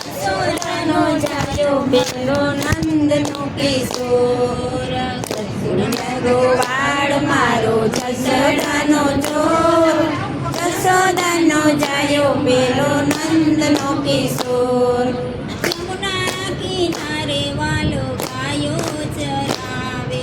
યશોદાનો જાયો bellow નંદનો કિશોર ગોવાળ મારો જસડાનો ચોર યશોદાનો જાયો bellow નંદનો કિશોર યમુના કિનારે વાલો ગાયો ચરાવે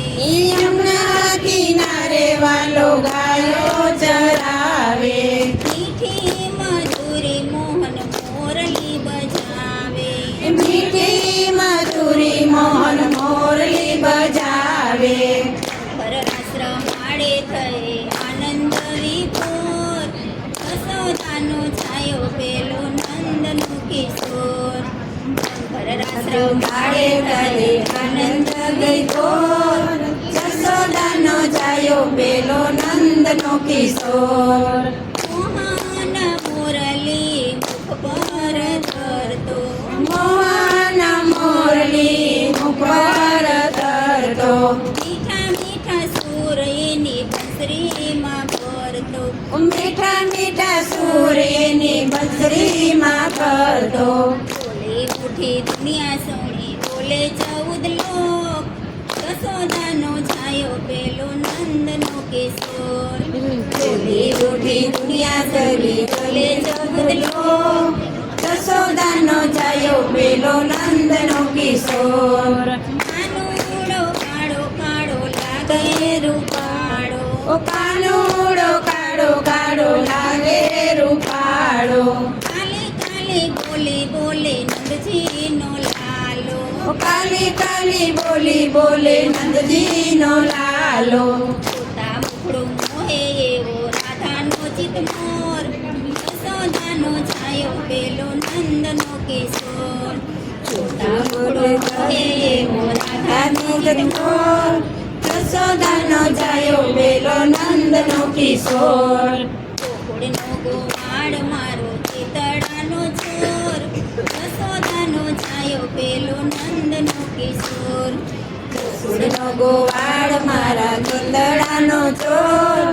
યમુના કિનારે વાલો ગાયો ચરાવે મીઠી મધુરી મોહન મોરલી બજાવે મીઠી મધુરી મોહન મોરલી બજાવે પરરાશ્રમ માળે થઈ આનંદ વિભોર યશોદાનો છાયો પેલો નંદનો કિશોર પરરાશ્રમ માળે થઈ આનંદ વિભોર યશોદાનો છાયો પેલો નંદનો કિશોર મોહન મોરલી મુખ પર ધરતો મોહન મોરલી મુખ પર ધરતો મીઠા મીઠા સૂર એની બંસરીમાં ભરતો મીઠા મીઠા સૂર એની બંસરીમાં ભરતો બોલે ઉઠી દુનિયા સોણી બોલે 14 લોક યશોદાનો છાયો પેલો નંદનો કિશોર બોલે ઉઠી દુનિયા સોણી બોલે 14 લોક યશોદાનો છાયો પેલો નંદનો કિશોર કાનુડો કાળો કાળો લાગે રૂપાળો ઓ કાનુડો કાળો કાળો લાગે રૂપાળો કાલે કાલે બોલે બોલે નંદજીનો લાલો ઓ કાલે કાલે બોલે બોલે નંદજીનો લાલો પોતા મુખડું મોહે એવો રાધાનો ચિત મોર યશોદાનો છાયો પેલો નંદનો કિશોર પોતા મુખડું મોહે એવો રાધાનો ચિત મોર યશોદાનો છાયો પેલો નંદનો કિશોર ગોકુળનો ગોવાળ મારો ચિતડાનો ચોર યશોદાનો છાયો પેલો નંદનો કિશોર ગોકુળનો ગોવાળ મારા ચિતડાનો ચોર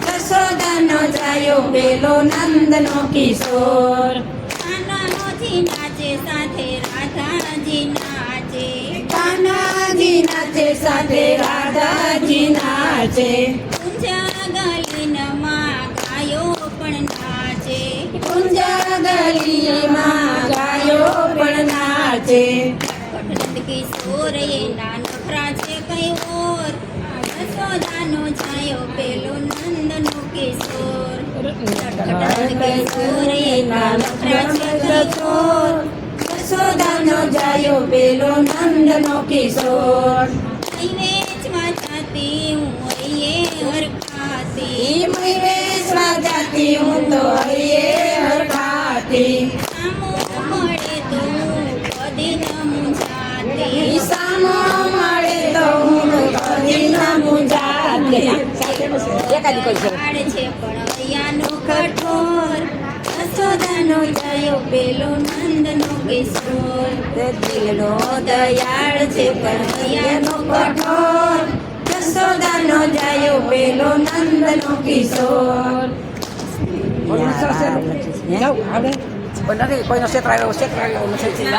યશોદાનો છાયો પેલો નંદનો કિશોર કાનાજી નાચે સાથે રાધાજી નાચે કાનાજી નાચે સાથે રાધાજી નાચે કુંજા ગલીનમાં ગાયો પણ નાચે કુંજા ગલીમાં ગાયો પણ નાચે નંદ કિશોર એના નખરા છે કઈ ઓર યશોદાનો છાયો પેલો નંદનો કિશોર નંદ કિશોર એના નખરા છે કઈ ઓર યશોદાનો છાયો પેલો નંદનો કિશોર વેચવા જાતી હું અહીંયા હરખાતી વેચવા જાતી હું તો અહીંયા હરખાતી સામો મળે તો હું કદી ન મૂંઝાતી સામો મળે તો હું કદી ન મૂંઝાતી એકાદી કોઈ છે પણ અહીંયાનો કઠોર યશોદાનો છાયો પેલો નંદનો કિશોર દિલનો દયાળ છે પણ અહીંયાનો કઠોર યશોદાનો છાયો પેલો નંદનો કિશોર કોઈનો ક્ષેત્ર આવ્યો નથી